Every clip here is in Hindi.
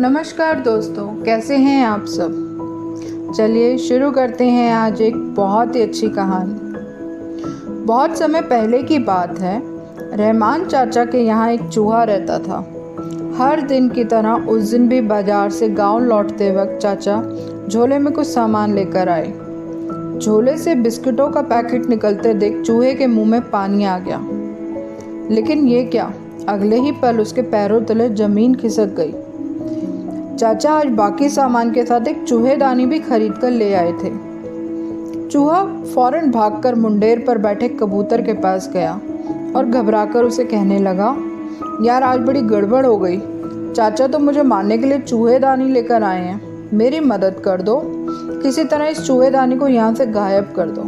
नमस्कार दोस्तों, कैसे हैं आप सब। चलिए शुरू करते हैं आज एक बहुत ही अच्छी कहानी। बहुत समय पहले की बात है। रहमान चाचा के यहाँ एक चूहा रहता था। हर दिन की तरह उस दिन भी बाजार से गांव लौटते वक्त चाचा झोले में कुछ सामान लेकर आए। झोले से बिस्कुटों का पैकेट निकलते देख चूहे के मुंह में पानी आ गया। लेकिन ये क्या, अगले ही पल उसके पैरों तले जमीन खिसक गई। चाचा आज बाकी सामान के साथ एक चूहेदानी भी खरीद कर ले आए थे। चूहा फौरन भागकर मुंडेर पर बैठे कबूतर के पास गया और घबराकर उसे कहने लगा, यार आज बड़ी गड़बड़ हो गई। चाचा तो मुझे मारने के लिए चूहेदानी लेकर आए हैं, मेरी मदद कर दो। किसी तरह इस चूहेदानी को यहाँ से गायब कर दो।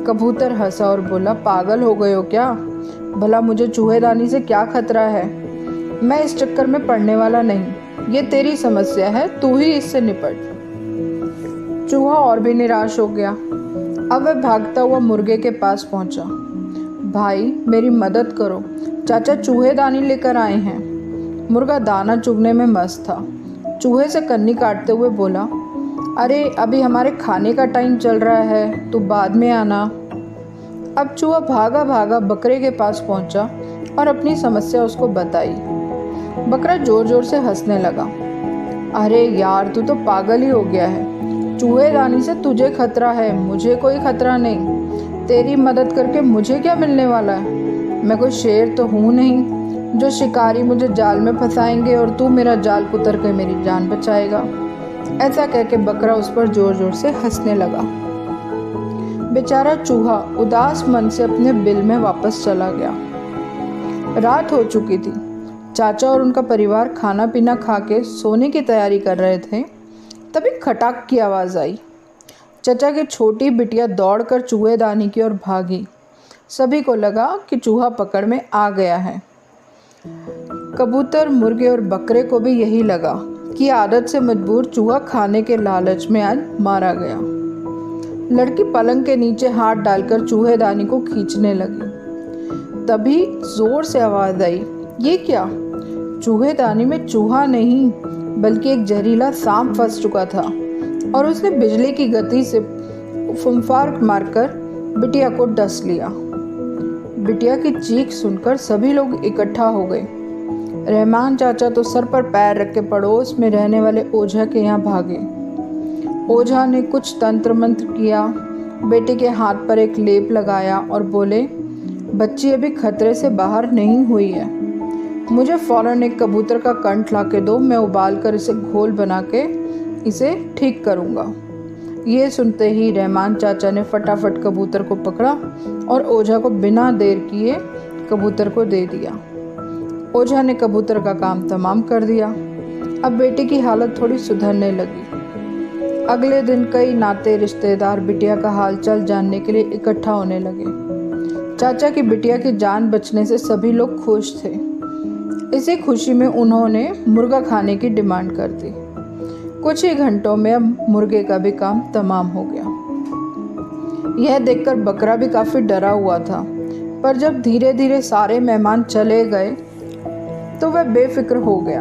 कबूतर हंसा और बोला, पागल हो गए हो क्या? भला मुझे चूहेदानी से क्या खतरा है? मैं इस चक्कर में पड़ने वाला नहीं। ये तेरी समस्या है, तू ही इससे निपट। चूहा और भी निराश हो गया। अब वह भागता हुआ मुर्गे के पास पहुंचा। भाई मेरी मदद करो, चाचा चूहेदानी लेकर आए हैं। मुर्गा दाना चुगने में मस्त था। चूहे से कन्नी काटते हुए बोला, अरे अभी हमारे खाने का टाइम चल रहा है, तू बाद में आना। अब चूहा भागा भागा बकरे के पास पहुंचा और अपनी समस्या उसको बताई। बकरा जोर जोर से हंसने लगा। अरे यार, तू तो पागल ही हो गया है। चूहेदानी से तुझे खतरा है, मुझे कोई खतरा नहीं। तेरी मदद करके मुझे क्या मिलने वाला है? मैं कोई शेर तो हूँ नहीं जो शिकारी मुझे जाल में फंसाएंगे और तू मेरा जाल कुतर कर मेरी जान बचाएगा। ऐसा कह के बकरा उस पर जोर जोर से हंसने लगा। बेचारा चूहा उदास मन से अपने बिल में वापस चला गया। रात हो चुकी थी। चाचा और उनका परिवार खाना पीना खा के सोने की तैयारी कर रहे थे। तभी खटाक की आवाज़ आई। चाचा की छोटी बिटिया दौड़कर चूहेदानी की ओर भागी। सभी को लगा कि चूहा पकड़ में आ गया है। कबूतर, मुर्गे और बकरे को भी यही लगा कि आदत से मजबूर चूहा खाने के लालच में आज मारा गया। लड़की पलंग के नीचे हाथ डालकर चूहेदानी को खींचने लगी। तभी जोर से आवाज़ आई, ये क्या? चूहेदानी में चूहा नहीं बल्कि एक जहरीला सांप फंस चुका था और उसने बिजली की गति से फुंफार मारकर बिटिया को डस लिया। बिटिया की चीख सुनकर सभी लोग इकट्ठा हो गए। रहमान चाचा तो सर पर पैर रख के पड़ोस में रहने वाले ओझा के यहाँ भागे। ओझा ने कुछ तंत्र मंत्र किया, बेटे के हाथ पर एक लेप लगाया और बोले, बच्ची अभी खतरे से बाहर नहीं हुई है। मुझे फ़ौरन एक कबूतर का कंठ ला के दो, मैं उबाल कर इसे घोल बना के इसे ठीक करूँगा। ये सुनते ही रहमान चाचा ने फटाफट कबूतर को पकड़ा और ओझा को बिना देर किए कबूतर को दे दिया। ओझा ने कबूतर का काम तमाम कर दिया। अब बेटे की हालत थोड़ी सुधरने लगी। अगले दिन कई नाते रिश्तेदार बिटिया का हालचाल जानने के लिए इकट्ठा होने लगे। चाचा की बिटिया की जान बचने से सभी लोग खुश थे। इसी खुशी में उन्होंने मुर्गा खाने की डिमांड कर दी। कुछ ही घंटों में अब मुर्गे का भी काम तमाम हो गया। यह देखकर बकरा भी काफ़ी डरा हुआ था, पर जब धीरे धीरे सारे मेहमान चले गए तो वह बेफिक्र हो गया।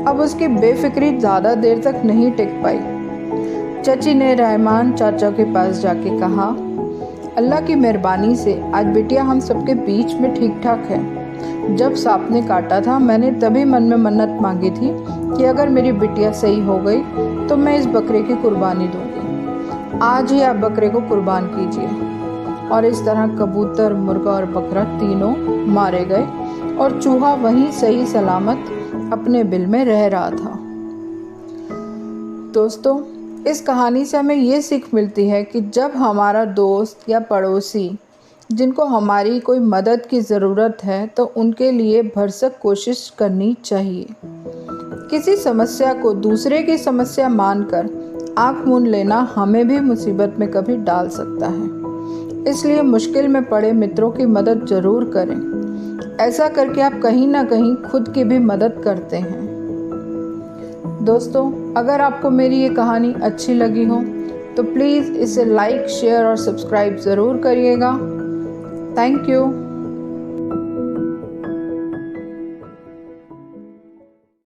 अब उसकी बेफिक्री ज़्यादा देर तक नहीं टिक पाई। चाची ने रहमान चाचा के पास जाके कहा, अल्लाह की मेहरबानी से आज बिटिया हम सबके बीच में ठीक ठाक है। जब सांप ने काटा था मैंने तभी मन में मन्नत मांगी थी कि अगर मेरी बिटिया सही हो गई तो मैं इस बकरे की कुर्बानी दूंगी। आज ही आप बकरे को कुर्बान कीजिए। और इस तरह कबूतर, मुर्गा और बकरा तीनों मारे गए और चूहा वहीं सही सलामत अपने बिल में रह रहा था। दोस्तों, इस कहानी से हमें ये सीख मिलती है कि जब हमारा दोस्त या पड़ोसी जिनको हमारी कोई मदद की ज़रूरत है तो उनके लिए भरसक कोशिश करनी चाहिए। किसी समस्या को दूसरे की समस्या मानकर आँख मूंद लेना हमें भी मुसीबत में कभी डाल सकता है। इसलिए मुश्किल में पड़े मित्रों की मदद ज़रूर करें। ऐसा करके आप कहीं ना कहीं खुद की भी मदद करते हैं। दोस्तों, अगर आपको मेरी ये कहानी अच्छी लगी हो तो प्लीज़ इसे लाइक, शेयर और सब्सक्राइब ज़रूर करिएगा। Thank you.